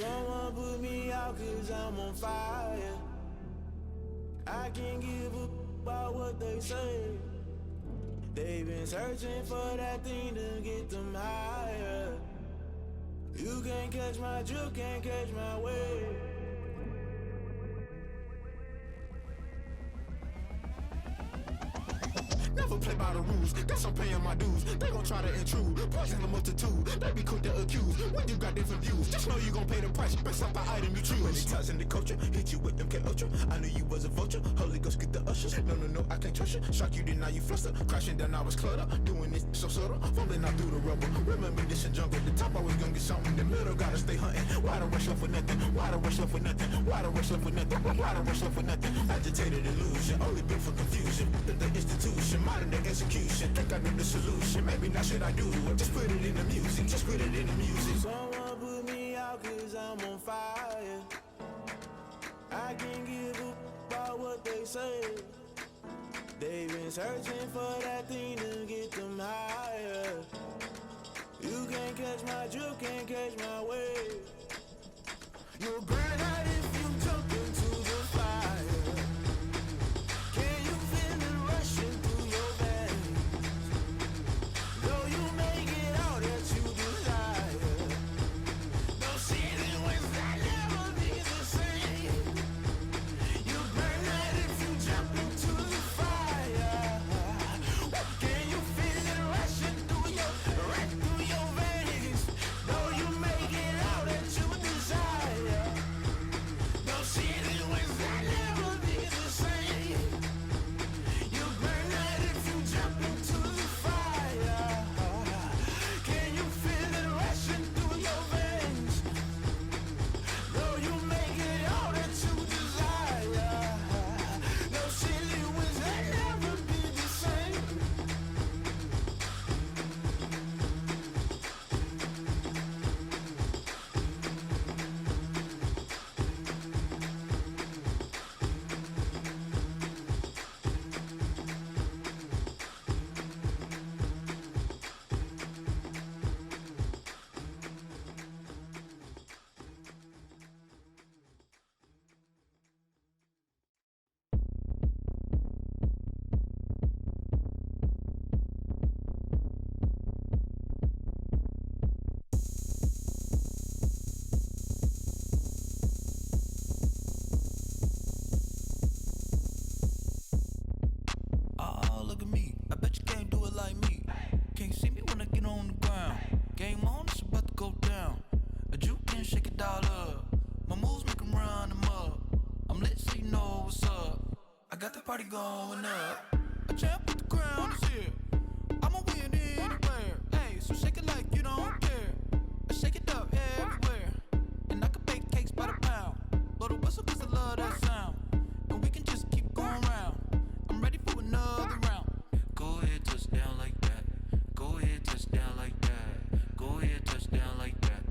Someone put me out 'cause I'm on fire. I can't give a about what they say. They've been searching for that thing to get them higher. You can't catch my drift, can't catch my wave. Never play by the rules, guess I'm paying my dues. They gon' try to intrude, poison the multitude. They be quick to accuse, when you got different views. Just know you gon' pay the price, based off the item you choose. Many times in the culture, hit you with them K-Ultra. I knew you was a vulture, Holy Ghost get the ushers. No, I can't trust you. Shock you, then now you fluster. Crashing down, I was cluttered. Doing this so subtle, fumbling out through the rubble. Remember this in jungle, the top always gonna get something. The middle gotta stay hunting. Why the rush up for nothing? Why the rush up for nothing? Why the rush up for nothing? Why the rush up for nothing? Agitated illusion, only built for confusion. The institution, modern day execution. Think I know the solution, maybe not should I do it. Just put it in the music, just put it in the music. Someone put me out 'cause I'm on fire. I can't give a about what they say. They've been searching for that thing to get them higher. You can't catch my drift, can't catch my wave. You'll burn out if you jump into the fire. Can you feel it rushing through your veins? Though you make it all that you desire, those city winds that never be the same. You burn out if you jump into the fire. Can you feel it rushing through your veins? Though you make it all that you desire, those city winds that never be the same. You burn out if you jump into the fire. Can you feel it rushing through your veins? Though you make it all that you desire, those silly winds that never be the same. Oh, look at me. I bet you can't do it like me. Can't see me when I get on the ground. Game on, it's about to go down. A juke can shake it all up. My moves make 'em run them up. I'm lit so you know what's up. I got the party going up. A champ with the crown is here. I'ma win anywhere. Hey, so shake it like you don't care. I shake it up everywhere. And I can bake cakes by the pound. Blow the whistle 'cause I love that sound. And we can just keep going round. I'm ready for another round. Go ahead, touch down like that. Go ahead, touch down like that. Go ahead, touch down like that.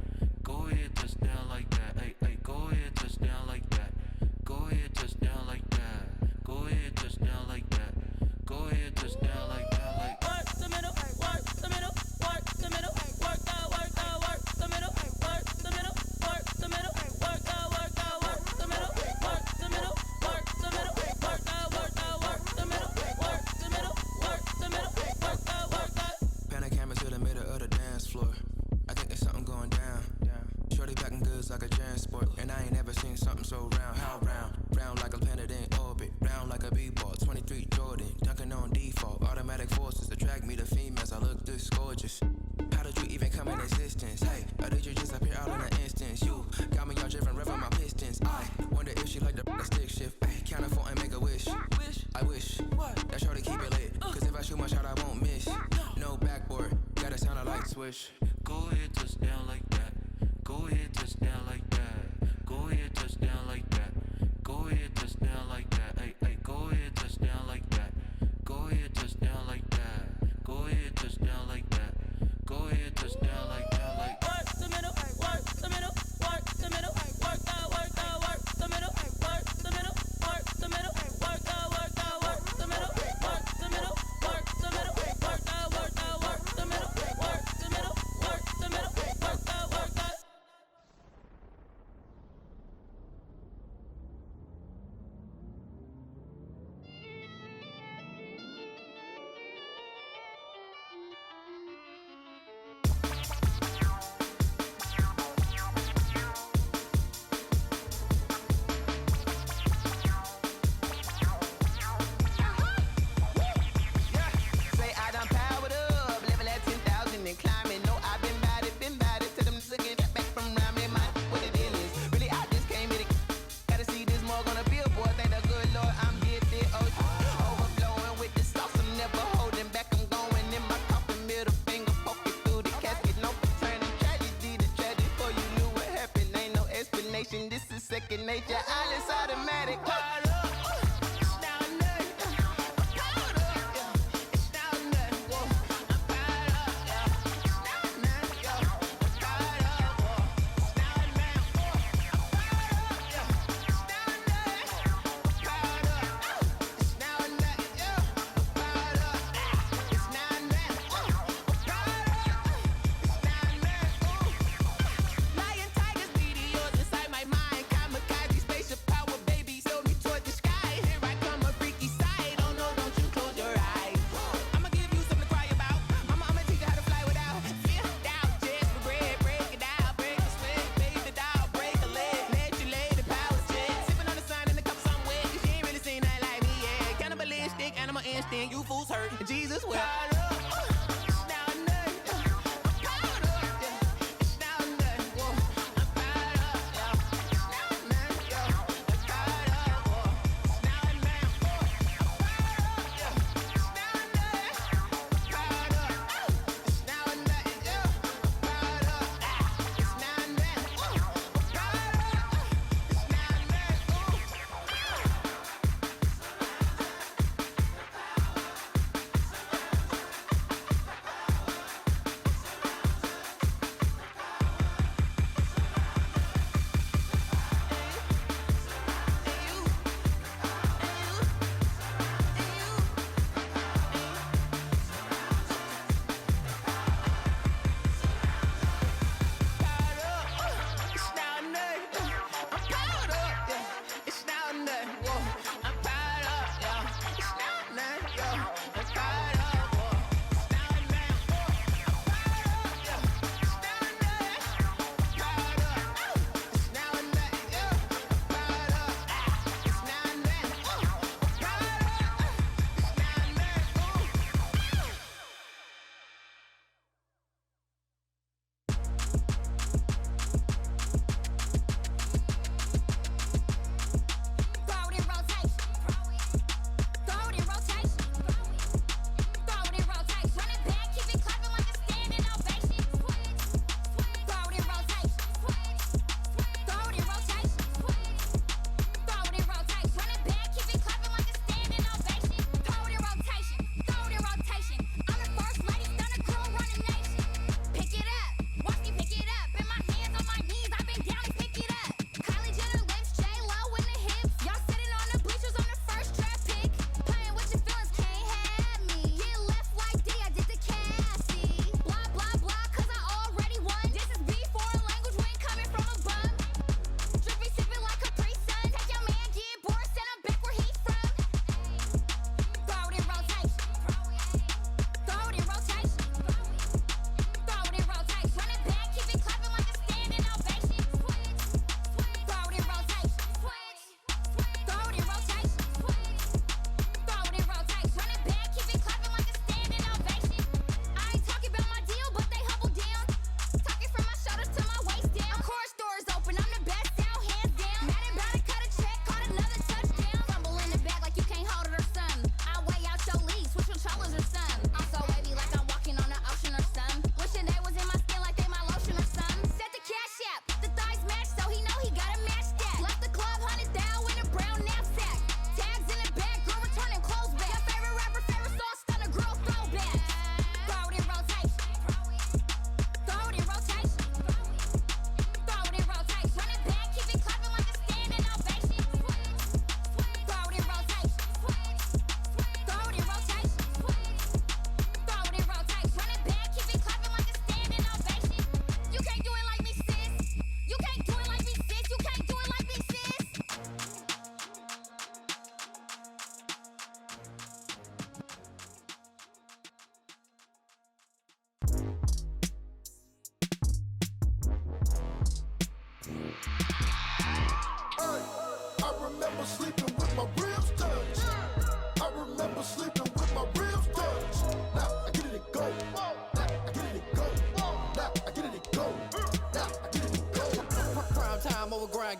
Go ahead, touch down like that. Hey, hey, go ahead, touch down like that. Go ahead, touch down like that. Go ahead, touch down like that. Go ahead, touch down like that. Like work the middle, work the middle, work the middle, work the middle, work the middle, work the middle, work the middle, work the middle, work the middle, work the middle, work the middle, work the middle, work the middle, work the. Pan the camera to the middle of the dance floor. I think there's something going down. Shorty packing goods like a transport, and I ain't never seen something so round. How round? Round like a planet in orbit, round like a b-ball. 23 Jordan, dunking on default. Automatic forces attract me to females. I look this gorgeous. How did you even come in existence? Hey, or did you just appear out in an instance? You got me all driven, revving my pistons. I wonder if she like the stick shift. Hey, count it 4 and make a wish. I wish that shorty keep it lit. 'Cause if I shoot my shot, I won't miss. No backboard, gotta sound a light switch. go ahead, touch down like that. Go ahead, touch down like that. Go ahead, touch down like that. Go ahead, touch down like that. Hey, hey, go ahead, touch down like that. Go ahead, touch down like that. Go ahead, touch down like that. Go ahead, touch down like that. Like work the middle, work the middle, work the middle, work the middle, work the middle, work the middle, work the middle, work the middle, work the middle, work the middle, work the middle, work the middle, work the middle, work the middle, work second nature. All is automatic. You fools hurt. Jesus will.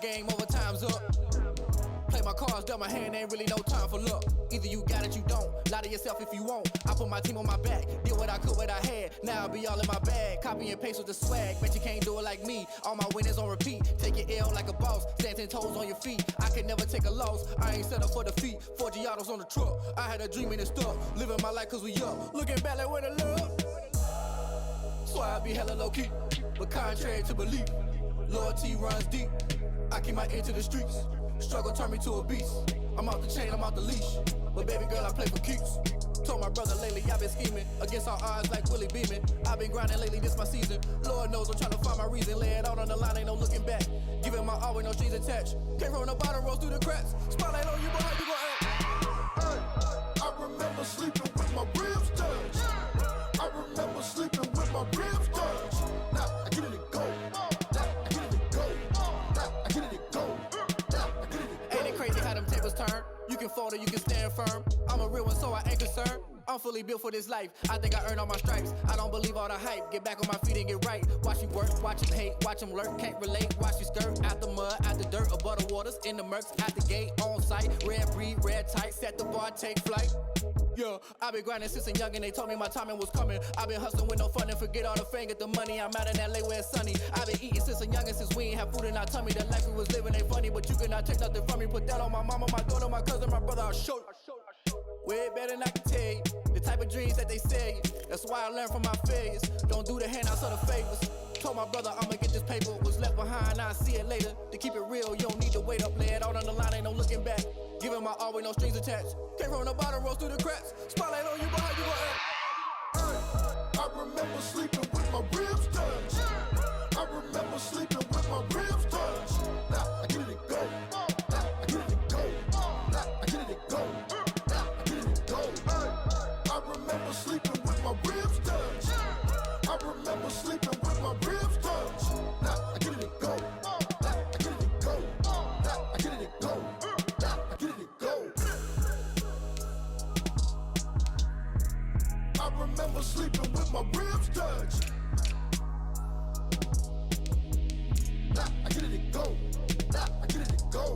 Game over, time's up. Play my cards, dealt my hand, ain't really no time for luck. Either you got it, you don't. Lie to yourself if you won't. I put my team on my back, did what I could, what I had. Now I'll be all in my bag. Copy and paste with the swag, bet you can't do it like me. All my winners on repeat. Take your L like a boss, stand 10 toes on your feet. I can never take a loss. I ain't set up for defeat. 4 Giottos on the truck. I had a dream and it stuck. Living my life cause we up. Looking back like where the love. So I be hella low key. But contrary to belief, loyalty runs deep. I keep my ear to the streets. Struggle turned me to a beast. I'm off the chain, I'm off the leash. But baby girl, I play for keeps. Told my brother lately, I've been scheming against all odds like Willie Beeman. I've been grinding lately, this my season. Lord knows I'm trying to find my reason. Lay it out on the line, ain't no looking back. Giving my all with no strings attached. Came from the bottom, rose through the cracks. Spotlight on you, but how you gon' act? Hey, I remember sleeping with my ribs touched. I remember sleeping with my ribs touched. Now I get it to go. Now I get it to go. Now I get it to go. Now I get it to go. Ain't it crazy how them tables turn? You can fold or you can stand firm. I'm a real one, so I ain't concerned. I'm fully built for this life. I think I earned all my stripes. I don't believe all the hype. Get back on my feet and get right. Watch you work, watch him hate, watch him lurk. Can't relate, watch you skirt. Out the mud, out the dirt, above the waters, in the murks, at the gate, on site. Red breed, red tight, set the bar, take flight. Yeah, I been grinding since a young and they told me my timing was coming. I been hustling with no fun and forget all the fame, get the money. I'm out in LA where it's sunny. I been eating since a young and since we ain't have food in our tummy. The life we was living ain't funny, but you cannot take nothing from me. Put that on my mama, my daughter, my cousin, my brother, I'll show you. Way better than I can tell you. The type of dreams that they sell you. That's why I learned from my failures. Don't do the handouts or the favors. Told my brother I'ma get this paper. Was left behind, I'll see it later. To keep it real, you don't need to wait up. Lay it out on the line, ain't no looking back. Giving my all with no strings attached. Came from the bottom, rose through the cracks. Spotlight on you, but how you gon' act? I remember sleeping with my ribs touched. I remember sleeping with my ribs touched. Now I get it to go. Now I get it to go. Now I get it to go. Now I get it to go. I remember sleeping with my ribs touched. I remember sleeping with my ribs touched. Now I get it to go. Now I get it to go. Now I get it to go. Now I get it to go. I remember sleeping with my ribs touched. Now I get it to go. Now I get it to go.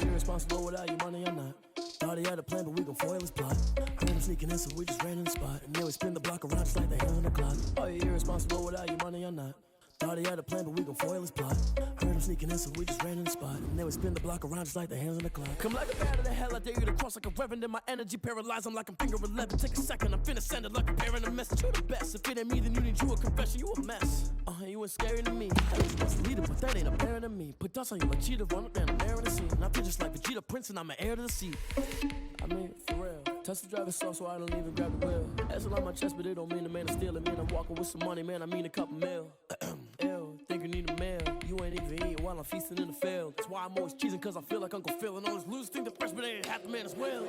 Irresponsible without your money or not. Thought he had a plan, but we gon' foil his plot. Heard him sneaking in, so we just ran in the spot. And then we spin the block around just like the hands on the clock. Are you irresponsible without your money or not? Thought he had a plan, but we gon' foil his plot. Heard him sneaking in, so we just ran in the spot. And then we spin the block around just like the hands on the clock. Come like a bat of the hell, I dare you to cross like a reverend. And my energy paralyzed, I'm like I'm finger 11. Take a second, I'm finna send it like a parent a message. You the best, if it ain't me, then you need you a confession. You a mess, you ain't scary to me. I was supposed to lead it, but that ain't apparent to me. Put dust on you like cheetah, run up down the air in the scene. And I feel just like Vegeta Prince, and I'm an heir to the seat. I mean, for real. Touch the driver's sauce so I don't even grab the wheel. That's on my chest, but it don't mean the man is stealing. Man, I'm walking with some money, man, I mean a couple mil. Ew, think you need a meal. You ain't even eating while I'm feasting in the field. That's why I'm always cheesing, cause I feel like Uncle Phil. And all those losers think the freshman ain't half the man as well.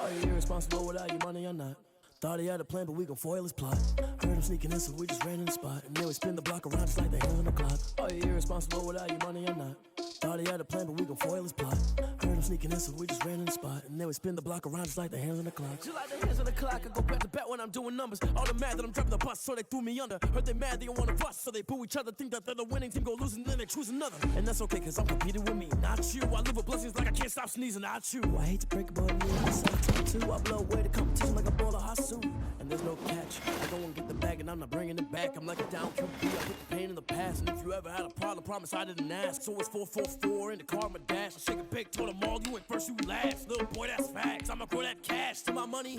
Are you irresponsible without your money or not? Thought he had a plan, but we gon' foil his plot. Heard him sneaking in, so we just ran in the spot. And then we spin the block around just like the hands on the clock. Are you irresponsible without your money or not? Thought he had a plan, but we gon' foil his plot. Heard him sneaking in, so we just ran in the spot. And then we spin the block around just like the hands on the clock. Just like the hands on the clock, I go back to back when I'm doing numbers. All the mad that I'm driving the bus, so they threw me under. Heard they mad, they don't wanna bust, so they boo each other. Think that they're the winning team, go losing, then they choose another. And that's okay, cause I'm competing with me, not you. I live with blessings like I can't stop sneezing, not you. I hate to break it, but I'm really too. I blow away the competition like a ball of hot soup. And there's no catch. I go and get the bag and I'm not bringing it back. I'm like a down QB. I put the pain in the past. And if you ever had a problem, promise I didn't ask. So it's 444 in the car, my dash. I shake a big, told them all, you ain't first, you last. Little boy, that's facts. I'ma grow that cash to my money.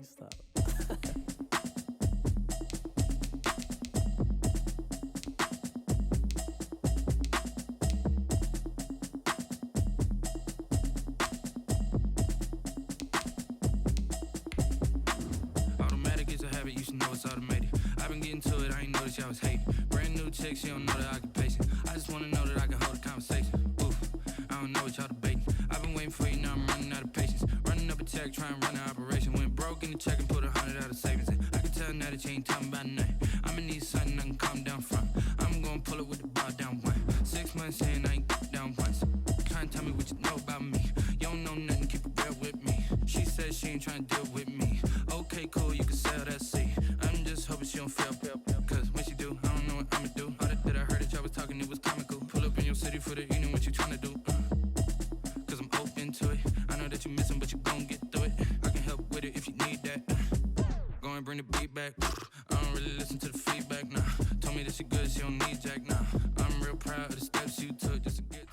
Stop. You should know it's automated. I've been getting to it, I ain't noticed y'all was hating. Brand new chick, she don't know the occupation. I just wanna know that I can hold a conversation. Oof, I don't know what y'all debating. I've been waiting for you, now I'm running out of patience. Running up a check, trying to run an operation. Went broke in the check and put 100 out of savings in. I can tell now that you ain't talking about nothing. I'ma need something I can calm down from. I'm gonna pull it with the bar down one. 6 months in, I ain't down once. Trying to tell me what you know about me. You don't know nothing, keep it real with me. She said she ain't trying to deal with me. Okay, cool, you can sell that seat. I'm just hoping back. I don't really listen to the feedback now. Told me that she good, she don't need Jack now. I'm real proud of the steps you took just to get.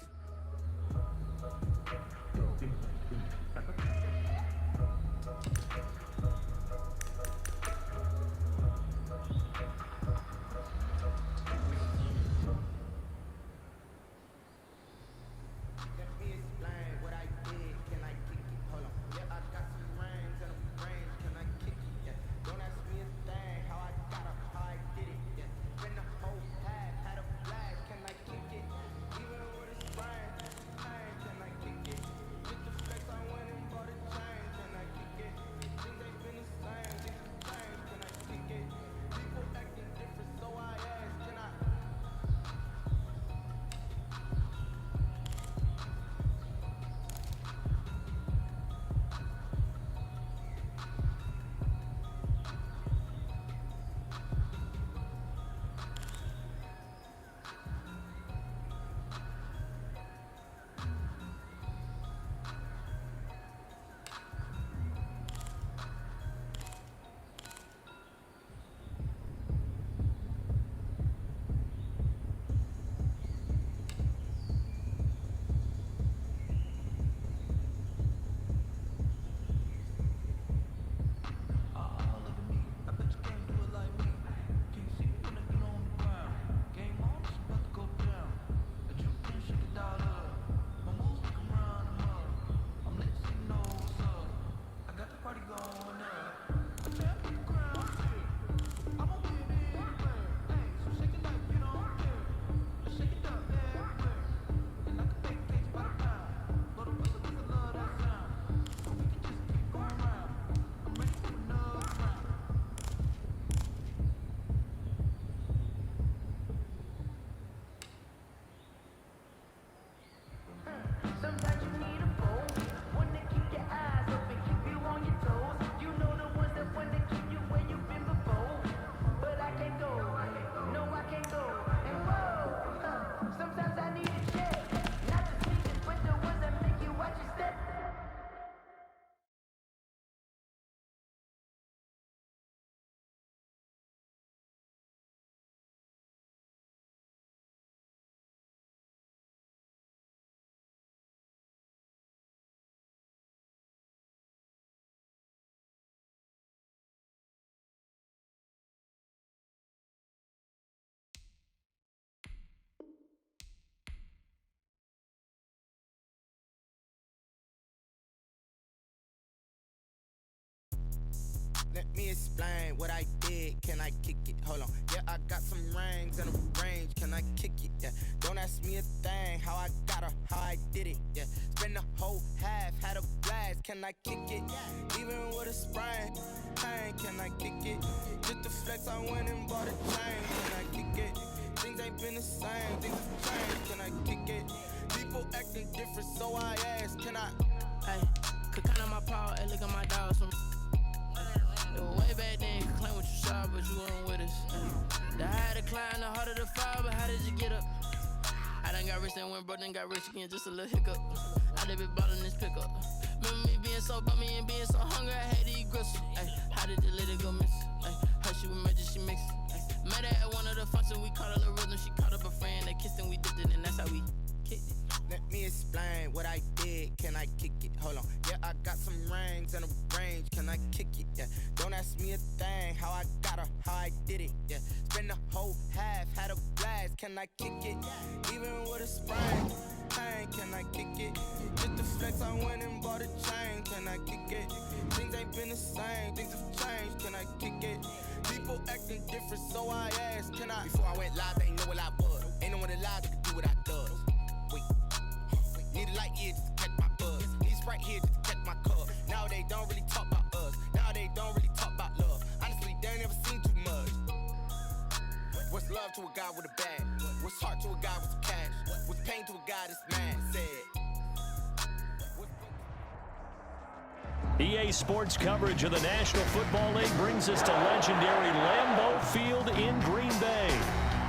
Let me explain what I did. Can I kick it? Hold on. Yeah, I got some rings and a range. Can I kick it? Yeah. Don't ask me a thing. How I got her, how I did it. Yeah. Spend the whole half, had a blast. Can I kick it? Even with a sprain. Pain, can I kick it? Just the flex, I went and bought a chain. Can I kick it? Things ain't been the same. Things have changed. Can I kick it? People acting different, so I ask. Can I? Hey, could count on my power. Hey, look at my dogs from. Way back then, you could claim what you saw, but you weren't with us. The higher the climb, the harder the fall, but how did you get up? I done got rich, then went broke, then got rich again, just a little hiccup. I done been bought in this pickup. Remember me being so bummy and being so hungry, I had to eat gristle. Ay, how did the lady go miss? Ay, her she was emergency mix. Met her at one of the functions, we caught a little rhythm, she caught up a friend, they kissed and we dipped it, and that's how we kicked it. Let me explain what I did. Can I kick it? Hold on. Yeah, I got some rings and a range. Can I kick it? Yeah. Don't ask me a thing. How I got her, how I did it. Yeah. Spend the whole half, had a blast. Can I kick it? Even with a sprain. Pain, can I kick it? Just the flex, I went and bought a chain. Can I kick it? Things ain't been the same. Things have changed. Can I kick it? People acting different, so I asked. Can I? Before I went live, they ain't know what I was. Ain't no one alive that could do what I does. Need a light here just to catch my buzz. Need Sprite here just to catch my cup. Now they don't really talk about us. Now they don't really talk about love. Honestly, they ain't never seen too much. What's love to a guy with a bag? What's heart to a guy with some cash? What's pain to a guy that's mad? Said. EA Sports coverage of the National Football League brings us to legendary Lambeau Field in Green Bay.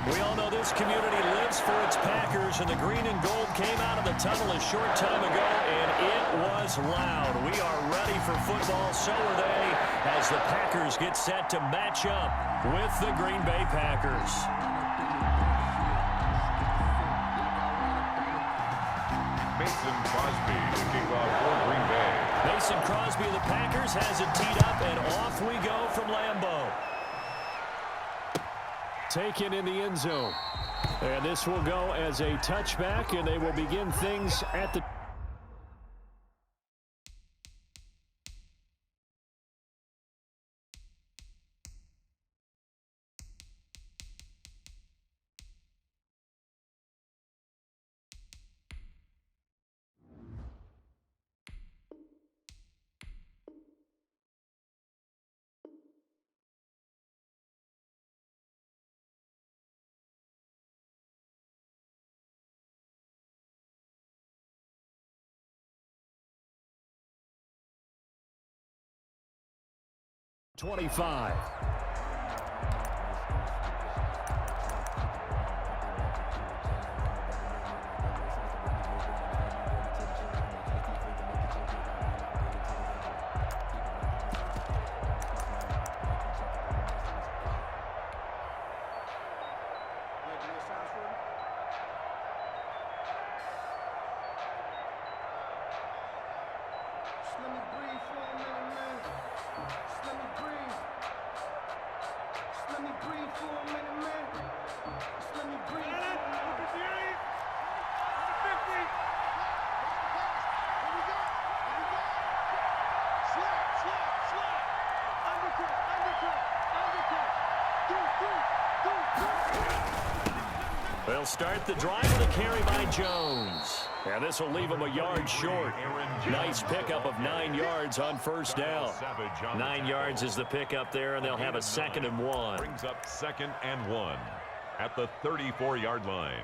We all know this community lives for its Packers, and the green and gold came out of the tunnel a short time ago, and it was loud. We are ready for football, so are they. as the Packers get set to match up with the Green Bay Packers. Mason Crosby to kick off for Green Bay. Mason Crosby of the Packers has it teed up, and off we go from Lambeau. Taken in the end zone. And this will go as a touchback, and they will begin things at the... .25. They'll start the drive with a carry by Jones. And this will leave him a yard short. Nice pickup of 9 yards on first down. 9 yards is the pickup there, and they'll have a 2nd and 1. Brings up 2nd and 1 at the 34-yard line.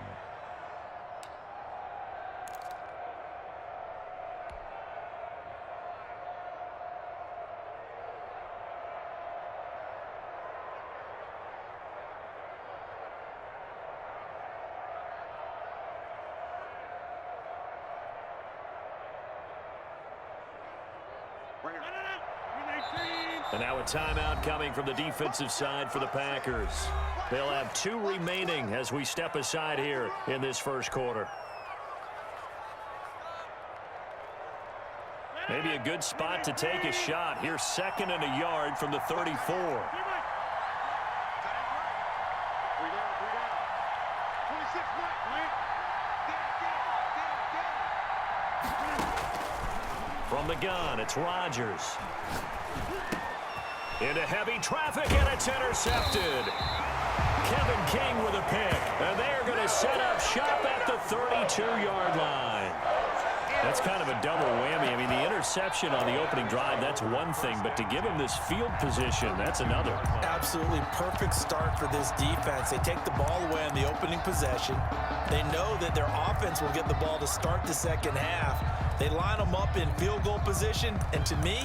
And now a timeout coming from the defensive side for the Packers. They'll have 2 remaining as we step aside here in this first quarter. Maybe a good spot to take a shot. Here's 2nd and a yard from the 34. From the gun, it's Rodgers. Into heavy traffic, and it's intercepted. Kevin King with a pick, and they're going to set up shop at the 32-yard line. That's kind of a double whammy. I mean, the interception on the opening drive, that's one thing, but to give him this field position, that's another. Absolutely perfect start for this defense. They take the ball away on the opening possession. They know that their offense will get the ball to start the second half. They line them up in field goal position, and to me,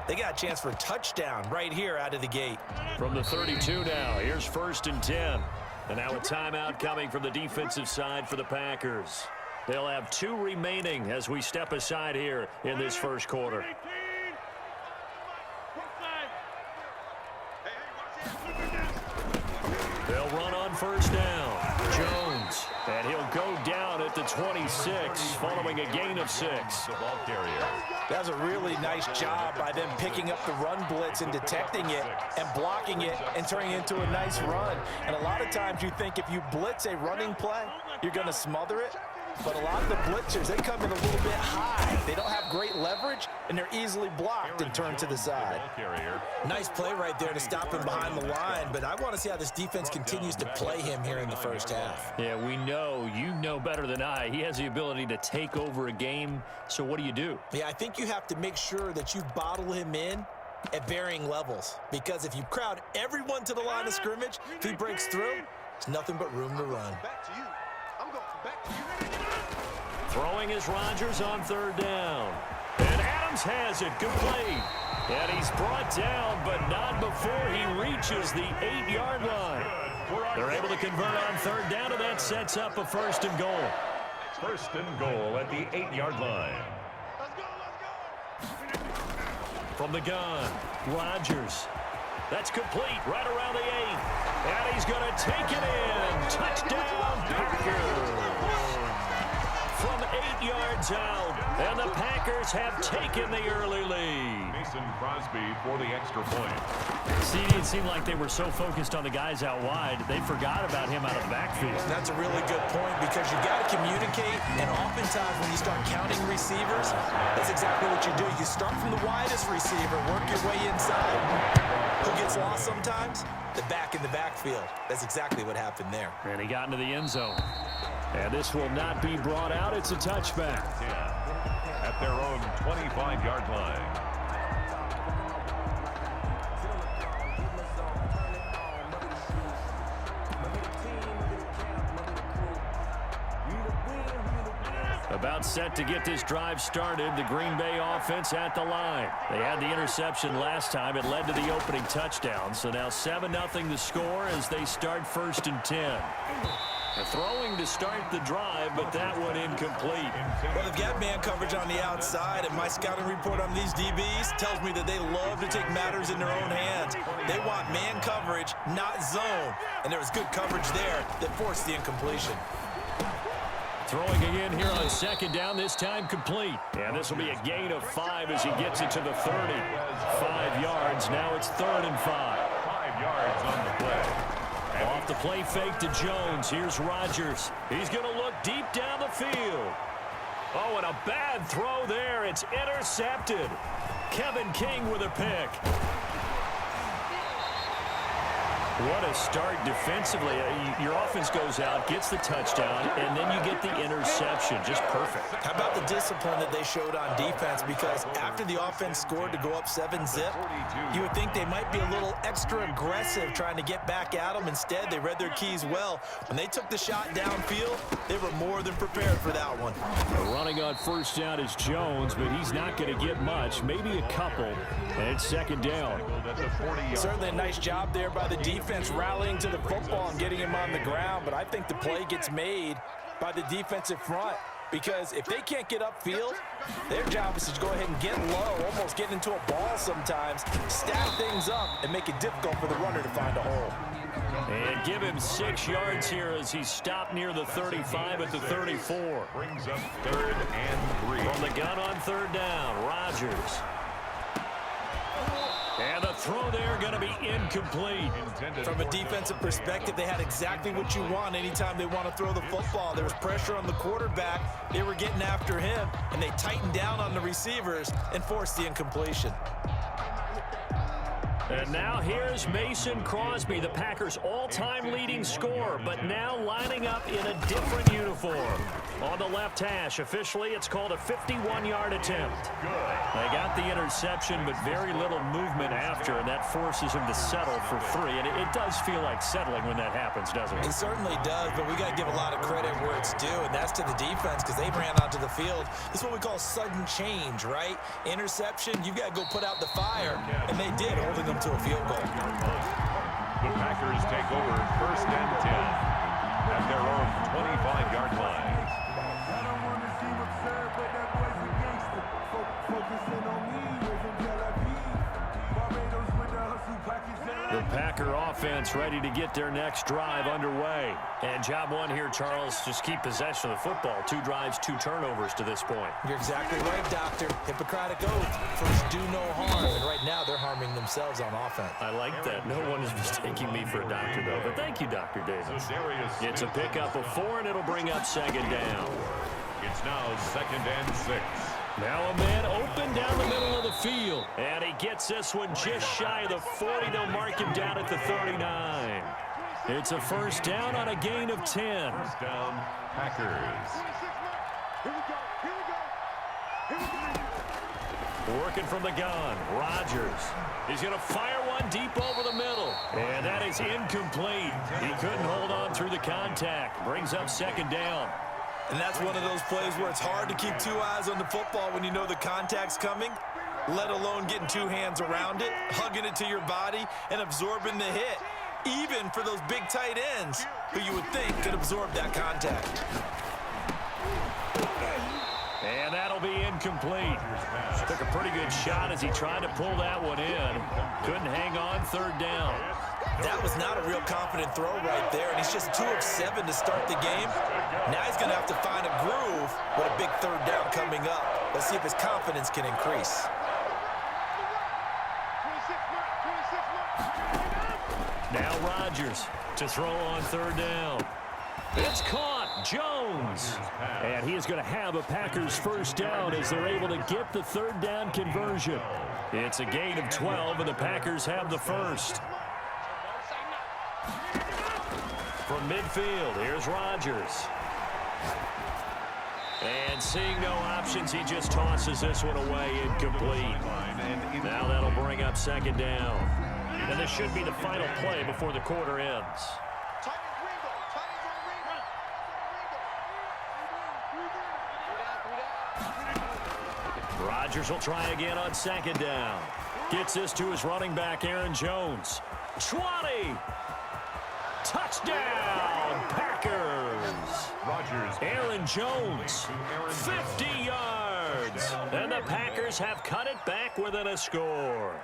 they got a chance for a touchdown right here out of the gate. From the 32 now, here's 1st and 10. And now a timeout coming from the defensive side for the Packers. They'll have 2 remaining as we step aside here in this first quarter. They'll run on first down. Jones, and he'll go down at the 26 following a gain of 6. The ball carrier. That was a really nice job by them picking up the run blitz and detecting it and blocking it and turning it into a nice run. And a lot of times you think if you blitz a running play, you're going to smother it. But a lot of the blitzers, they come in a little bit high. They don't have great leverage, and they're easily blocked and turned to the side. Nice play right there to stop him behind the line, but I want to see how this defense continues to play him here in the first half. Yeah, we know, you know better than I, he has the ability to take over a game, so what do? Yeah, I think you have to make sure that you bottle him in at varying levels, because if you crowd everyone to the line of scrimmage, if he breaks through, there's nothing but room to run. Back to you. I'm going back to you. Throwing is Rodgers on 3rd down. And Adams has it, complete. And he's brought down, but not before he reaches the 8-yard line. They're able to convert on 3rd down, and that sets up a 1st and goal. 1st and goal at the 8-yard line. From the gun, Rodgers. That's complete right around the 8. And he's going to take it in. Touchdown, Packers. From 8 yards out. And the Packers have taken the early lead. Mason Crosby for the extra point. See, it seemed like they were so focused on the guys out wide, they forgot about him out of the backfield. That's a really good point because you got to communicate, and oftentimes when you start counting receivers, that's exactly what you do. You start from the widest receiver, work your way inside. Who gets lost sometimes? The back in the backfield. That's exactly what happened there. And he got into the end zone. And this will not be brought out. It's a touchback. At their own 25-yard line. About set to get this drive started. The Green Bay offense at the line. They had the interception last time. It led to the opening touchdown. So now 7-0 the score as they start 1st and 10. Throwing to start the drive, but that one incomplete. Well, they've got man coverage on the outside, and my scouting report on these DBs tells me that they love to take matters in their own hands. They want man coverage, not zone. And there was good coverage there that forced the incompletion. Throwing again here on 2nd down, this time complete. And this will be a gain of 5 as he gets it to the 30. 5 yards, now it's 3rd and 5. 5 yards on the play. Off the play fake to Jones. Here's Rodgers. He's going to look deep down the field. Oh, and a bad throw there. It's intercepted. Kevin King with a pick. What a start defensively. Your offense goes out, gets the touchdown, and then you get the interception. Just perfect. How about the discipline that they showed on defense? Because after the offense scored to go up 7-zip, you would think they might be a little extra aggressive trying to get back at them. Instead, they read their keys well. When they took the shot downfield, they were more than prepared for that one. Running on 1st down is Jones, but he's not going to get much, maybe a couple. And it's 2nd down. Certainly a nice job there by the defense rallying to the football and getting him on the ground, but I think the play gets made by the defensive front because if they can't get upfield, their job is to go ahead and get low, almost get into a ball sometimes, stack things up, and make it difficult for the runner to find a hole. And give him 6 yards here as he stopped near the 35 at the 34. Brings up 3rd and 3. From the gun on 3rd down, Rodgers. And the throw there going to be incomplete. From a defensive perspective, they had exactly what you want anytime they want to throw the football. There was pressure on the quarterback. They were getting after him, and they tightened down on the receivers and forced the incompletion. And now here's Mason Crosby, the Packers' all-time leading scorer, but now lining up in a different uniform. On the left hash, officially, it's called a 51-yard attempt. They got the interception, but very little movement after, and that forces him to settle for 3. And it does feel like settling when that happens, doesn't it? It certainly does, but we got to give a lot of credit where it's due, and that's to the defense because they ran onto the field. This is what we call sudden change, right? Interception, you got to go put out the fire, and they did, holding them to a field goal. The Packers take over 1st and 10 at their own 25-yard line. The Packer offense ready to get their next drive underway. And job one here, Charles, just keep possession of the football. 2 drives, 2 turnovers to this point. You're exactly right, Doctor. Hippocratic oath. First, do no harm. And right now, they're harming themselves on offense. I like that. No one is mistaking me for a doctor, though. But thank you, Dr. Davis. It's a pickup of 4, and it'll bring up 2nd down. It's now 2nd and 6. Now a man open down the middle of the field. And he gets this one just shy of the 40. They'll mark him down at the 39. It's a 1st down on a gain of 10. 1st down, Packers. Working from the gun, Rodgers. He's going to fire one deep over the middle. And that is incomplete. He couldn't hold on through the contact. Brings up 2nd down. And that's one of those plays where it's hard to keep 2 eyes on the football when you know the contact's coming, let alone getting 2 hands around it, hugging it to your body, and absorbing the hit, even for those big tight ends who you would think could absorb that contact. And that'll be incomplete. incomplete. Took a pretty good shot as he tried to pull that one in. Couldn't hang on third down. That was not a real confident throw right there, and he's just 2 of 7 to start the game. Now he's going to have to find a groove with a big third down coming up. Let's see if his confidence can increase. Now Rodgers to throw on third down. It's caught. Jones. And he is going to have a Packers first down as they're able to get the third down conversion. It's a gain of 12, and the Packers have the first. From midfield, here's Rodgers. And seeing no options, he just tosses this one away, incomplete. Now that'll bring up second down. And this should be the final play before the quarter ends. Rodgers will try again on second down. Gets this to his running back, Aaron Jones. 20. Touchdown, Packers. Rodgers. Aaron Jones, 50 yards. And the Packers have cut it back within a score.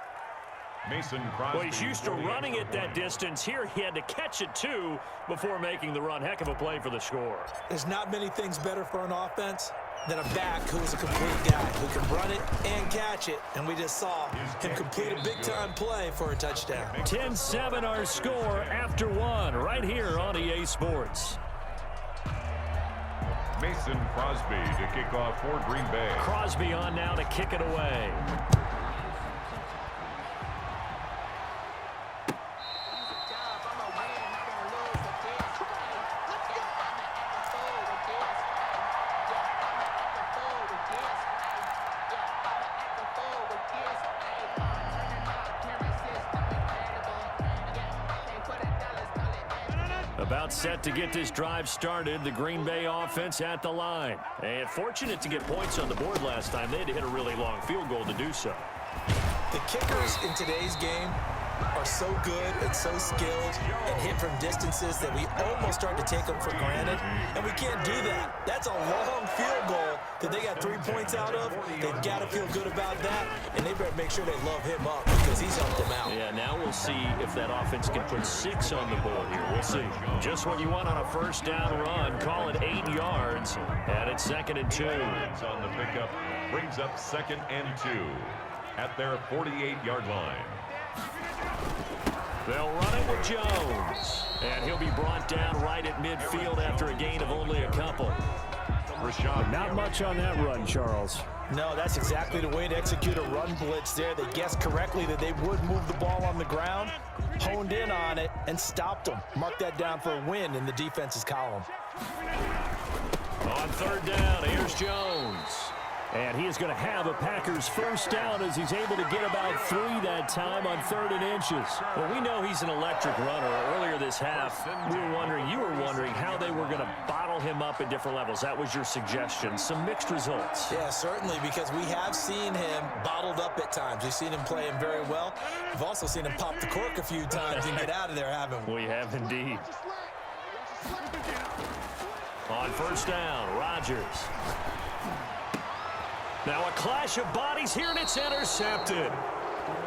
Mason Crosby. Well, he's used to running it that distance. Here he had to catch it, too, before making the run. Heck of a play for the score. There's not many things better for an offense than a back who's a complete guy who can run it and catch it. And we just saw him complete a big-time play for a touchdown. 10-7 our score after one right here on EA Sports. Mason Crosby to kick off for Green Bay. Crosby on now to kick it away. About set to get this drive started. The Green Bay offense at the line. And fortunate to get points on the board last time. They had to hit a really long field goal to do so. The kickers in today's game are so good and so skilled and hit from distances that we almost start to take them for granted. And we can't do that. That's a long field goal that they got 3 points out of. They've got to feel good about that. And they better make sure they love him up because he's helped them out. Yeah, now we'll see if that offense can put 6 on the board here. We'll see. Just what you want on a first down run. Call it 8 yards. And it's 2nd and 2. On the pickup brings up 2nd and 2 at their 48-yard line. They'll run it with Jones. And he'll be brought down right at midfield after a gain of only a couple. Not much on that run, Charles. No, that's exactly the way to execute a run blitz there. They guessed correctly that they would move the ball on the ground, honed in on it, and stopped them. Mark that down for a win in the defense's column. On third down, here's Jones. And he is going to have a Packers first down as he's able to get about 3 that time on 3rd and inches. Well, we know he's an electric runner. Earlier this half, you were wondering how they were going to bottle him up at different levels. That was your suggestion. Some mixed results. Yeah, certainly, because we have seen him bottled up at times. We've seen him play him very well. We've also seen him pop the cork a few times and get out of there, haven't we? We have indeed. On first down, Rodgers. Now a clash of bodies here, and it's intercepted.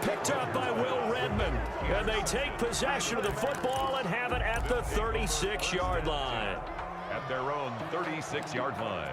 Picked up by Will Redmond. And they take possession of the football and have it at the 36-yard line. At their own 36-yard line.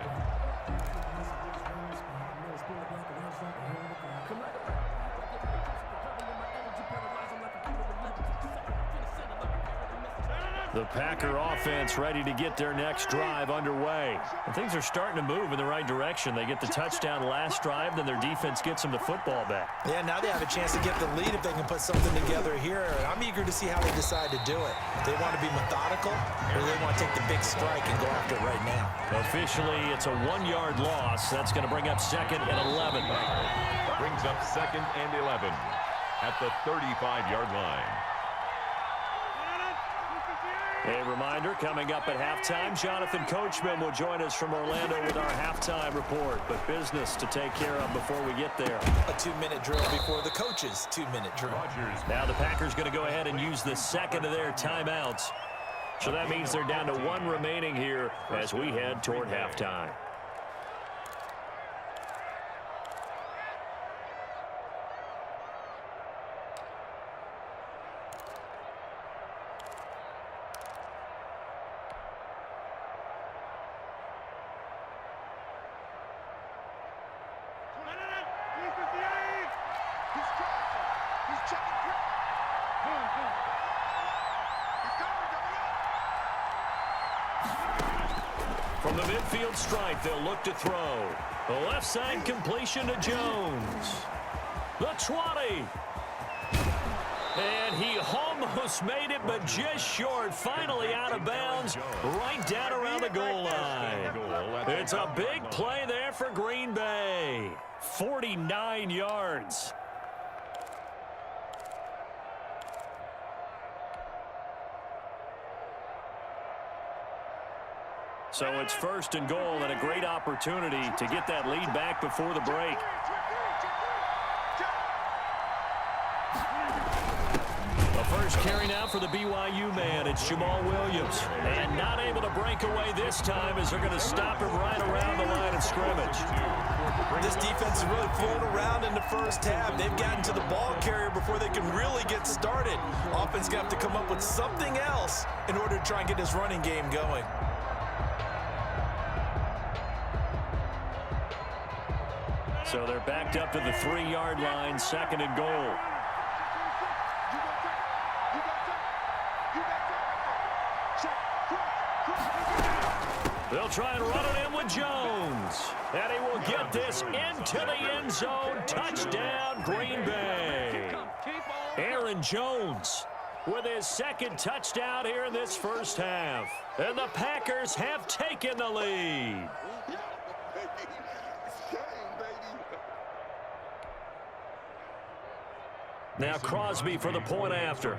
The Packer offense ready to get their next drive underway. And things are starting to move in the right direction. They get the touchdown last drive, then their defense gets them the football back. Yeah, now they have a chance to get the lead if they can put something together here. And I'm eager to see how they decide to do it. They want to be methodical, or they want to take the big strike and go after it right now. Officially, it's a 1-yard loss. That's going to bring up 2nd and 11. Brings up 2nd and 11 at the 35-yard line. A reminder, coming up at halftime, Jonathan Coachman will join us from Orlando with our halftime report. But business to take care of before we get there. A 2-minute drill before the coach's 2-minute drill. Now the Packers going to go ahead and use the second of their timeouts. So that means they're down to 1 remaining here as we head toward halftime. From the midfield stripe, they'll look to throw. The left side completion to Jones. The 20. And he almost made it, but just short. Finally out of bounds, right down around the goal line. It's a big play there for Green Bay. 49 yards. So it's 1st and goal and a great opportunity to get that lead back before the break. The first carry now for the BYU man. It's Jamal Williams. And not able to break away this time as they're going to stop him right around the line of scrimmage. This defense is really flown around in the first half. They've gotten to the ball carrier before they can really get started. Offense going to have to come up with something else in order to try and get this running game going. So they're backed up to the 3-yard line, 2nd and goal. They'll try and run it in with Jones. And he will get this into the end zone. Touchdown, Green Bay. Aaron Jones with his 2nd touchdown here in this first half. And the Packers have taken the lead. Now Crosby for the point after.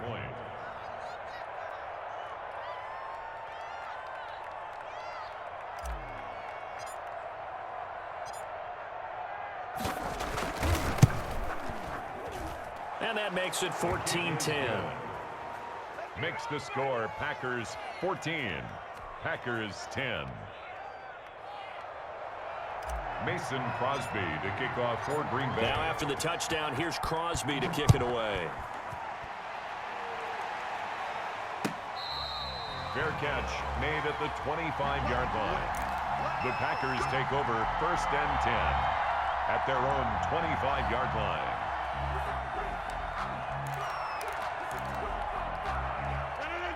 And that makes it 14-10. Makes the score Packers 14, Packers 10. Mason Crosby to kick off for Green Bay. Now after the touchdown, here's Crosby to kick it away. Fair catch made at the 25-yard line. The Packers take over 1st and 10 at their own 25-yard line.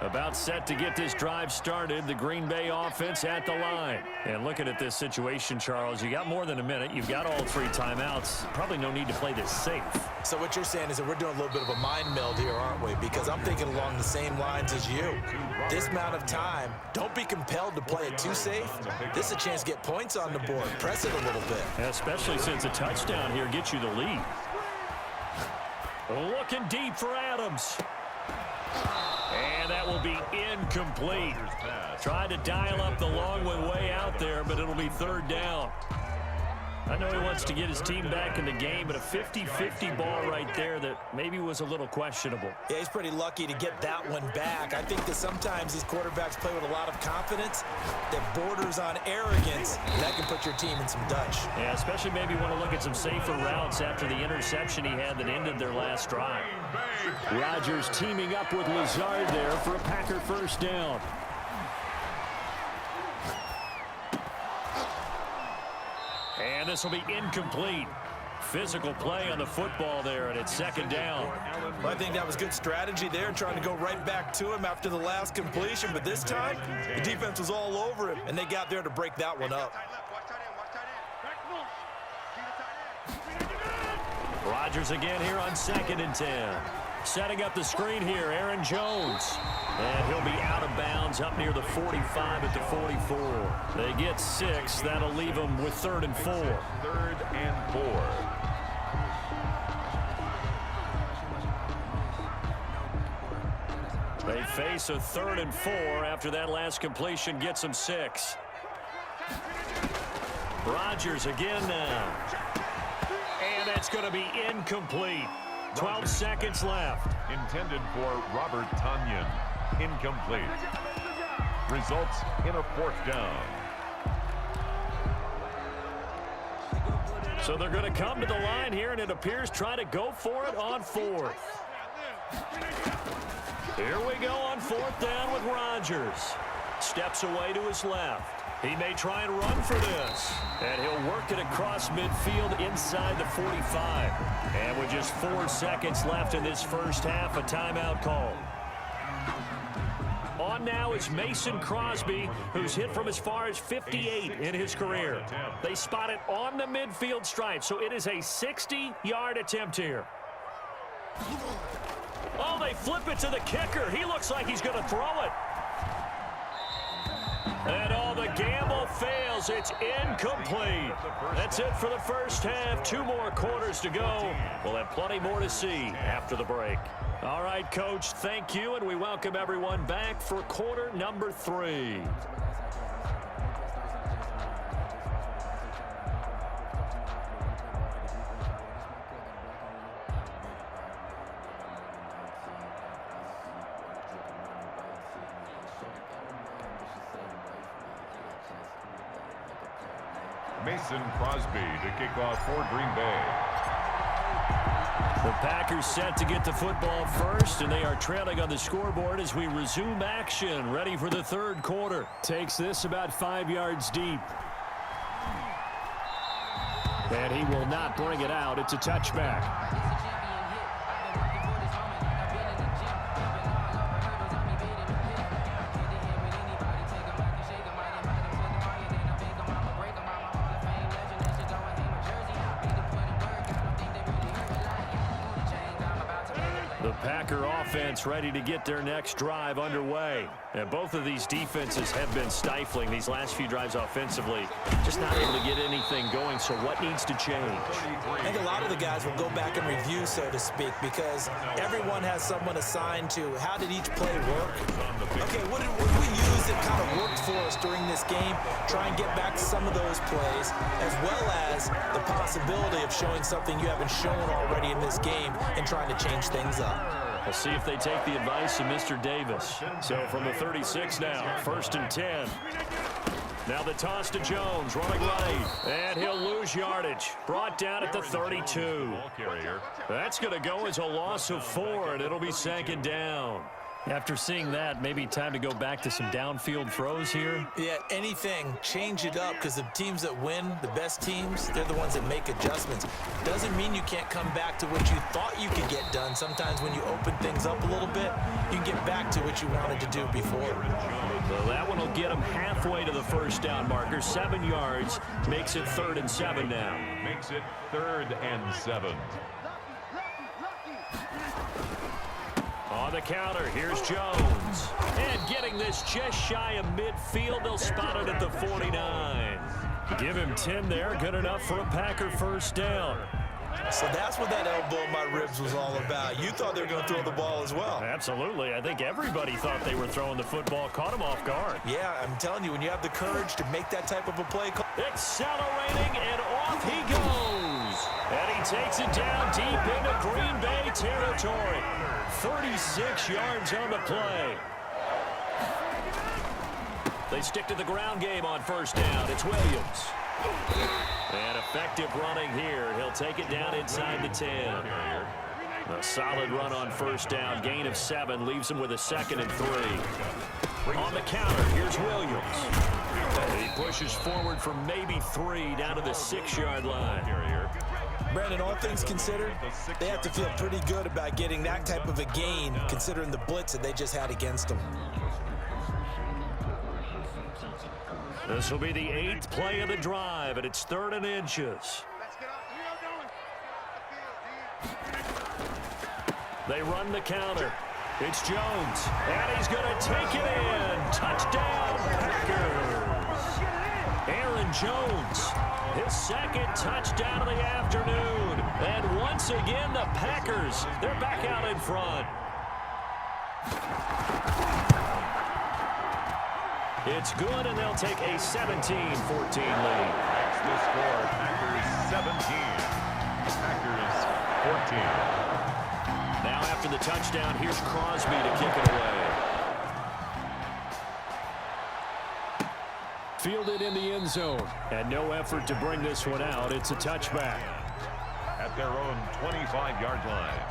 About set to get this drive started. The Green Bay offense at the line. And looking at this situation, Charles, you got more than a minute. You've got all 3 timeouts. Probably no need to play this safe. So what you're saying is that we're doing a little bit of a mind meld here, aren't we? Because I'm thinking along the same lines as you. This amount of time, don't be compelled to play it too safe. This is a chance to get points on the board. Press it a little bit. Especially since a touchdown here gets you the lead. Looking deep for Adams. And that will be incomplete. Tried to dial up the long one way out there, but it'll be 3rd down. I know he wants to get his team back in the game, but a 50-50 ball right there that maybe was a little questionable. Yeah, he's pretty lucky to get that one back. I think that sometimes these quarterbacks play with a lot of confidence that borders on arrogance, and that can put your team in some Dutch. Yeah, especially maybe want to look at some safer routes after the interception he had that ended their last drive. Rodgers teaming up with Lazard there for a Packer 1st down. And this will be incomplete. Physical play on the football there, and it's 2nd down. Well, I think that was good strategy there, trying to go right back to him after the last completion. But this time, the defense was all over him, and they got there to break that one up. Rodgers again here on 2nd and 10. Setting up the screen here, Aaron Jones. And he'll be out of bounds up near the 45 at the 44. They get 6. That'll leave them with 3rd and 4. 3rd and 4. They face a 3rd and 4 after that last completion gets them 6. Rodgers again now. And that's going to be incomplete. 12 seconds left. Intended for Robert Tonyan. Incomplete. Results in a 4th down. So they're going to come to the line here, and it appears try to go for it on 4th. Here we go on 4th down with Rodgers. Steps away to his left. He may try and run for this. And he'll work it across midfield inside the 45. And with just 4 seconds left in this first half, a timeout call. On now is Mason Crosby, who's hit from as far as 58 in his career. They spot it on the midfield stripe, so it is a 60-yard attempt here. Oh, they flip it to the kicker. He looks like he's going to throw it. And the gamble fails. It's incomplete. That's it for the first half. 2 more quarters to go. We'll have plenty more to see after the break. All right, Coach, thank you, and we welcome everyone back for quarter number 3. Mason Crosby to kick off for Green Bay. The Packers set to get the football first, and they are trailing on the scoreboard as we resume action. Ready for the third quarter. Takes this about 5 yards deep. And he will not bring it out. It's a touchback. Packer offense ready to get their next drive underway. And both of these defenses have been stifling these last few drives offensively. Just not able to get anything going, so what needs to change? I think a lot of the guys will go back and review, so to speak, because everyone has someone assigned to how did each play work. Okay, what did we use that kind of worked for us during this game? Try and get back to some of those plays, as well as the possibility of showing something you haven't shown already in this game and trying to change things up. We'll see if they take the advice of Mr. Davis. So from the 36 now, 1st and 10. Now the toss to Jones, running right. And he'll lose yardage. Brought down at the 32. That's going to go as a loss of 4, and it'll be 2nd down. After seeing that, maybe time to go back to some downfield throws here. Yeah, anything. Change it up, because the teams that win, the best teams, they're the ones that make adjustments. Doesn't mean you can't come back to what you thought you could get done. Sometimes when you open things up a little bit, you can get back to what you wanted to do before. So that one will get them halfway to the first down marker. 7 yards makes it 3rd and 7 now. Makes it 3rd and 7. On the counter, here's Jones. And getting this just shy of midfield, they'll spot it at the 49. Give him 10 there, good enough for a Packer first down. So that's what that elbow in my ribs was all about. You thought they were going to throw the ball as well. Absolutely. I think everybody thought they were throwing the football, caught him off guard. Yeah, I'm telling you, when you have the courage to make that type of a play. Accelerating, and off he goes. And he takes it down deep into Green Bay territory. 36 yards on the play. They stick to the ground game on first down. It's Williams. And effective running here. He'll take it down inside the 10. A solid run on first down. Gain of 7 leaves him with a 2nd and 3. On the counter, here's Williams. He pushes forward for maybe 3 down to the 6-yard line. Brandon, all things considered, they have to feel pretty good about getting that type of a gain, considering the blitz that they just had against them. This will be the 8th play of the drive, and it's 3rd and inches. They run the counter. It's Jones, and he's going to take it in. Touchdown, Packers. Aaron Jones, his 2nd touchdown of the afternoon. And once again, the Packers, they're back out in front. It's good, and they'll take a 17-14 lead. That's the score. Packers 17. Packers 14. Now after the touchdown, here's Crosby to kick it away. Fielded in the end zone, and no effort to bring this one out. It's a touchback. At their own 25-yard line.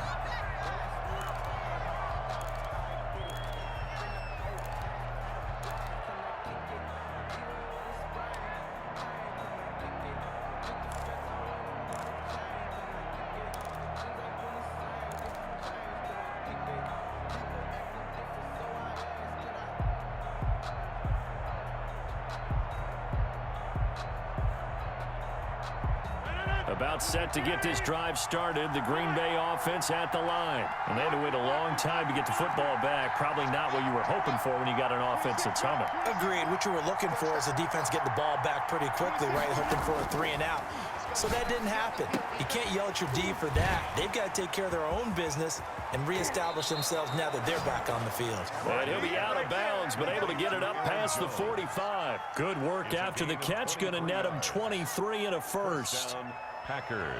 About set to get this drive started. The Green Bay offense at the line. And they had to wait a long time to get the football back. Probably not what you were hoping for when you got an offense that's humming. Agreed. What you were looking for is the defense getting the ball back pretty quickly, right? Hoping for a 3 and out. So that didn't happen. You can't yell at your D for that. They've got to take care of their own business and reestablish themselves now that they're back on the field. And he'll be out of bounds, but able to get it up past the 45. Good work after the catch. Going to net him 23 and a first. Packers.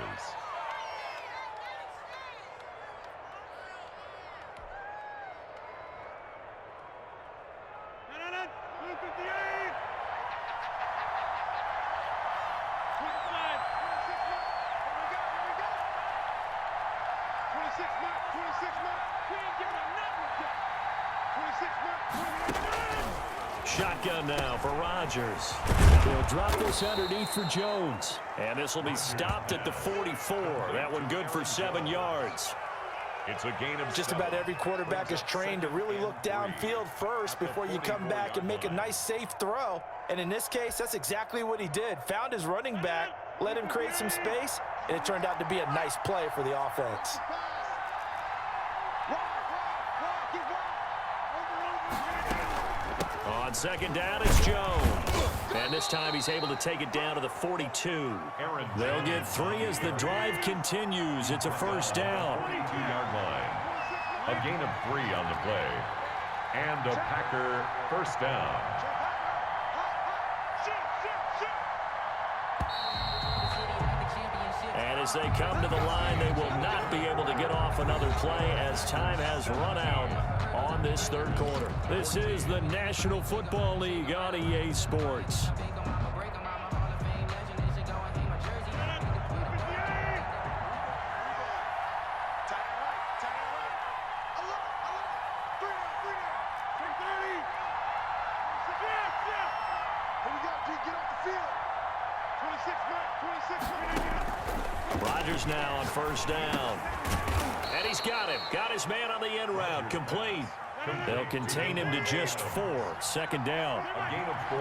Shotgun now for Rodgers. He'll drop this underneath for Jones. And this will be stopped at the 44. That one good for 7 yards. It's a gain of just about every quarterback is trained to really look downfield first before you come back and make a nice, safe throw. And in this case, that's exactly what he did. Found his running back, let him create some space, and it turned out to be a nice play for the offense. On second down, it's Jones. And this time he's able to take it down to the 42. They'll get 3 as the drive continues. It's a first down. 42-yard line. A gain of 3 on the play. And a Packer first down. And as they come to the line, they will not be able to get off another play as time has run out on this third quarter. This is the National Football League on EA Sports. Rodgers now on first down. And he's got him. Got his man on the end route. Complete. They'll contain him to just 4. Second down. A gain of 4.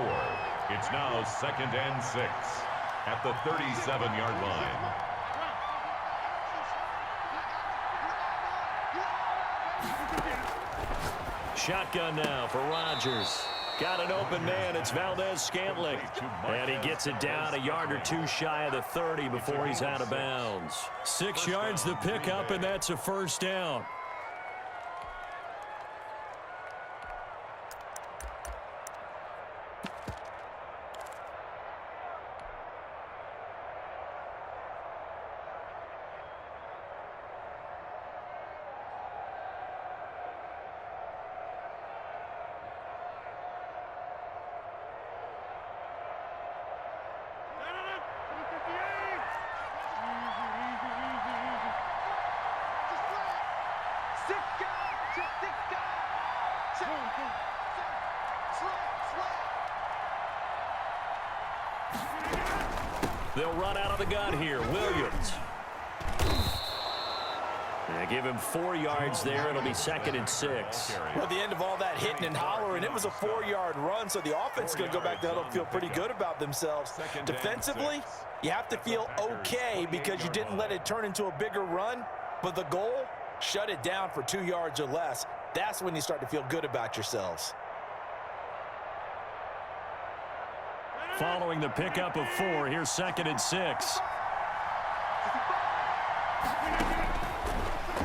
It's now 2nd and 6 at the 37-yard line. Shotgun now for Rodgers. Got an open man. It's Valdez-Scantling. And he gets it down a yard or 2 shy of the 30 before he's out of bounds. 6 yards the pickup, and that's a first down. They'll run out of the gun here. Williams. They give him 4 yards there. It'll be 2nd and 6. Well, at the end of all that hitting and hollering, it was a 4-yard run, so the offense is going to go back to huddle and feel pretty good about themselves. Defensively, you have to feel okay because you didn't let it turn into a bigger run, but the goal, shut it down for 2 yards or less. That's when you start to feel good about yourselves. Following the pickup of 4, here's 2nd and 6.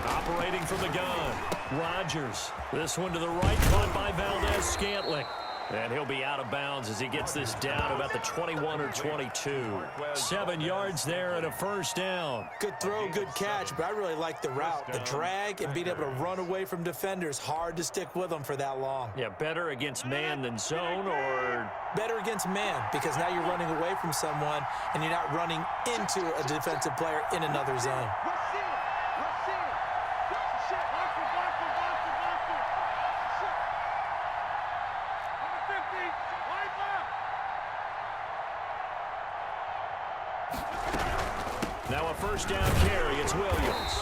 Operating from the gun, Rodgers. This one to the right, caught by Valdez-Scantling. And he'll be out of bounds as he gets this down about the 21 or 22. 7 yards there and a first down. Good throw, good catch, but I really like the route. The drag and being able to run away from defenders. Hard to stick with them for that long. Yeah, better against man than zone, or? Better against man, because now you're running away from someone and you're not running into a defensive player in another zone. Now a first down carry, it's Williams.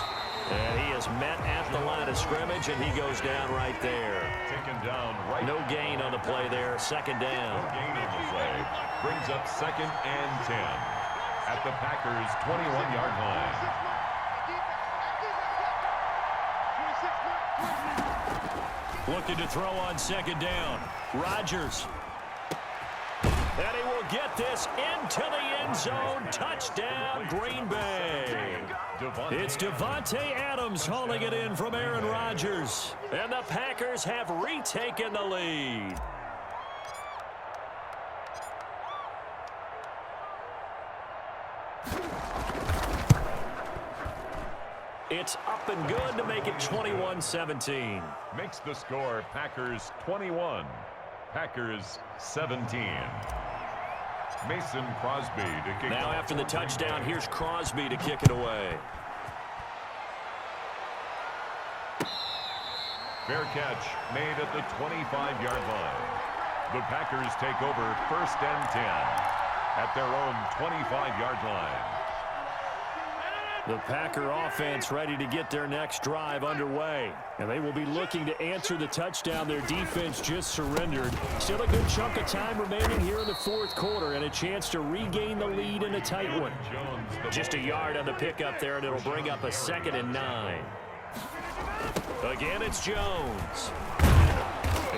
And he is met at the line of scrimmage, and he goes down right there. Taken down right. No gain on the play there, 2nd down. No gain on the play. Brings up 2nd and 10. at the Packers' 21-yard line. Looking to throw on second down. Rodgers. And he will get this into the end zone. Touchdown, Green Bay. It's Devontae Adams hauling it in from Aaron Rodgers. And the Packers have retaken the lead. It's up and good to make it 21-17. Makes the score Packers 21, Packers 17. Mason Crosby to kick now off. After the touchdown, here's Crosby to kick it away. Fair catch made at the 25-yard line. The Packers take over 1st and 10 at their own 25-yard line. The Packer offense ready to get their next drive underway. And they will be looking to answer the touchdown their defense just surrendered. Still a good chunk of time remaining here in the fourth quarter and a chance to regain the lead in a tight one. Just a yard on the pickup there, and it'll bring up a 2nd and 9. Again, it's Jones.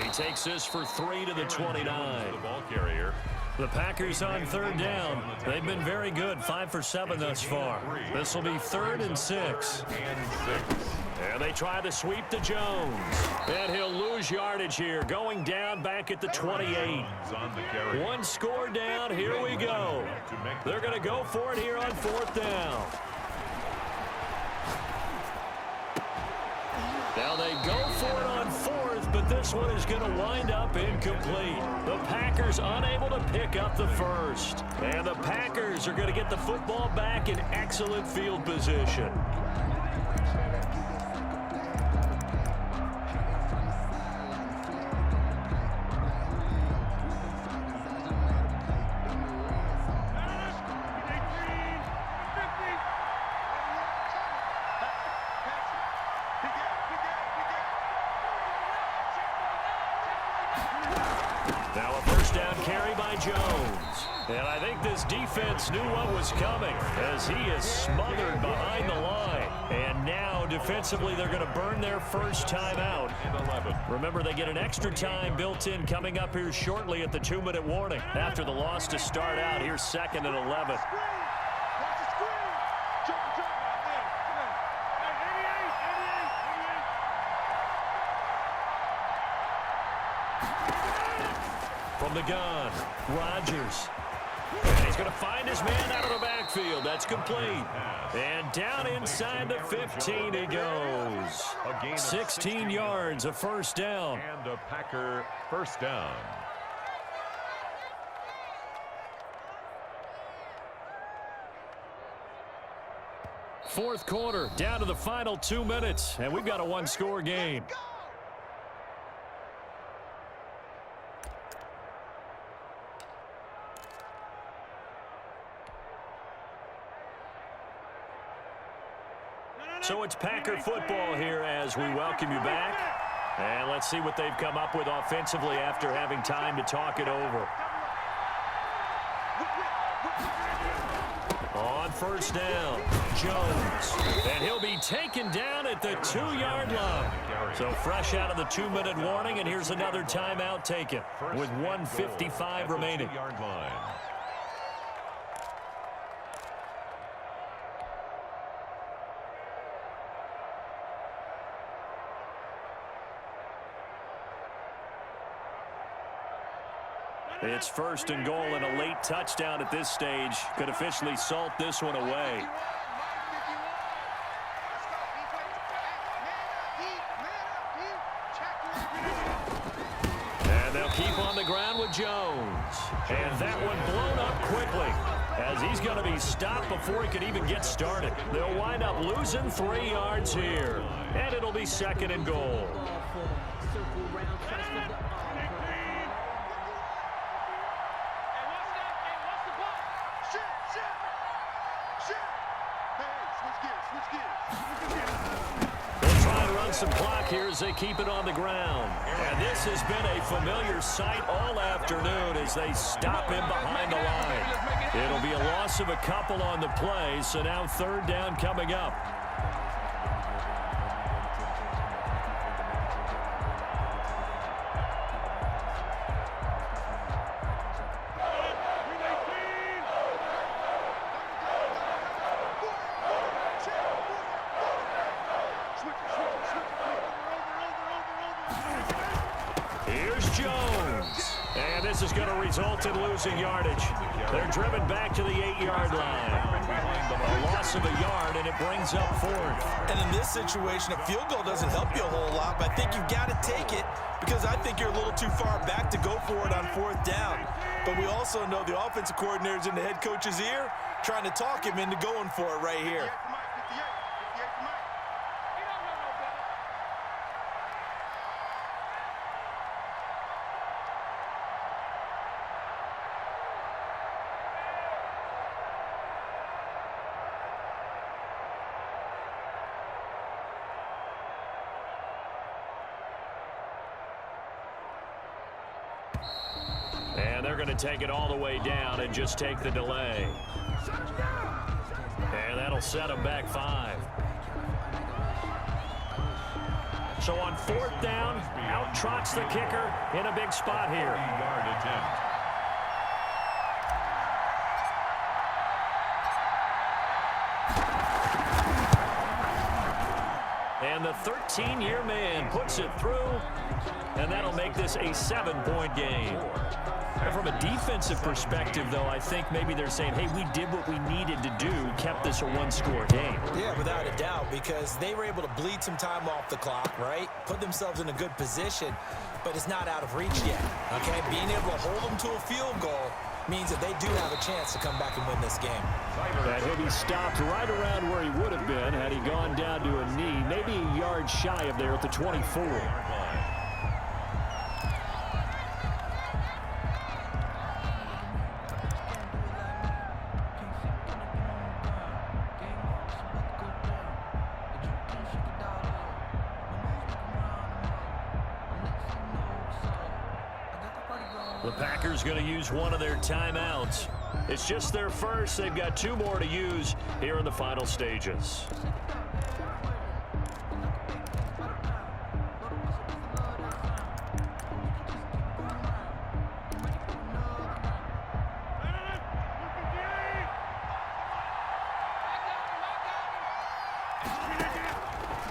He takes this for 3 to the 29. The ball carrier. The Packers on 3rd down. They've been very good, 5 for 7 thus far. This will be 3rd and 6. And they try to sweep to Jones. And he'll lose yardage here, going down back at the 28. One score down, here we go. They're going to go for it here on 4th down. Now they go for it on 4th, but this one is going to wind up incomplete. The Packers unable to pick up the first. And the Packers are going to get the football back in excellent field position. Now a first down carry by Jones. And I think this defense knew what was coming as he is smothered behind the line. And now defensively they're going to burn their first time out. Remember, they get an extra time built in coming up here shortly at the 2-minute warning. After the loss to start out, here's 2nd and 11. From the gun, Rodgers. And he's going to find his man out of the backfield. That's complete. And down inside the 15 he goes. 16 yards, a first down. And a Packer first down. Fourth quarter, down to the final 2 minutes, and we've got a one-score game. So it's Packer football here as we welcome you back. And let's see what they've come up with offensively after having time to talk it over. On first down, Jones. And he'll be taken down at the 2-yard line. So fresh out of the 2-minute warning, and here's another timeout taken with 1:55 remaining. It's 1st and goal, and a late touchdown at this stage could officially salt this one away. And they'll keep on the ground with Jones. And that one blown up quickly as he's going to be stopped before he can even get started. They'll wind up losing 3 yards here. And it'll be 2nd and goal. They'll try and run down some clock here as they keep it on the ground. And this has been a familiar sight all afternoon as they stop him behind the line. It'll be a loss of a couple on the play, so now third down coming up. This is going to result in losing yardage. They're driven back to the 8-yard line. A loss of a yard, and it brings up fourth. And in this situation, a field goal doesn't help you a whole lot, but I think you've got to take it because I think you're a little too far back to go for it on fourth down. But we also know the offensive coordinator's in the head coach's ear trying to talk him into going for it right here. And they're going to take it all the way down and just take the delay. And that'll set them back 5. So on fourth down, out trots the kicker in a big spot here. And the 13-year man puts it through, and that'll make this a 7-point game. And from a defensive perspective, though, I think maybe they're saying, hey, we did what we needed to do, kept this a one-score game. Yeah, without a doubt, because they were able to bleed some time off the clock, right? Put themselves in a good position, but it's not out of reach yet, okay? Being able to hold them to a field goal means that they do have a chance to come back and win this game. That hit, he stopped right around where he would have been had he gone down to a knee, maybe a yard shy of there at the 24. The Packers going to use one of their timeouts. It's just their first. They've got 2 more to use here in the final stages.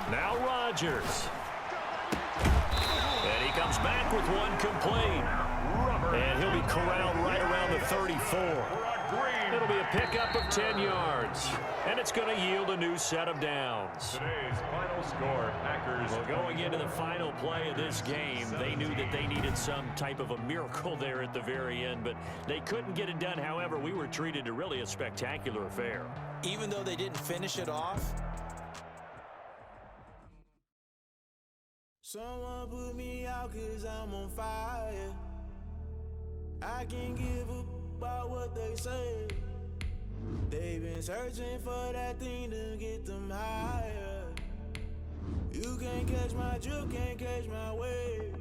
Now Rodgers. And he comes back with one complete. And he'll be corralled right around the 34. It'll be a pickup of 10 yards. And it's going to yield a new set of downs. Today's final score, Packers. Well, going into the final play of this game, they knew that they needed some type of a miracle there at the very end, but they couldn't get it done. However, we were treated to really a spectacular affair. Even though they didn't finish it off, someone put me out 'cause I'm on fire. I can't give up about what they say. They've been searching for that thing to get them higher. You can't catch my drift, can't catch my wave.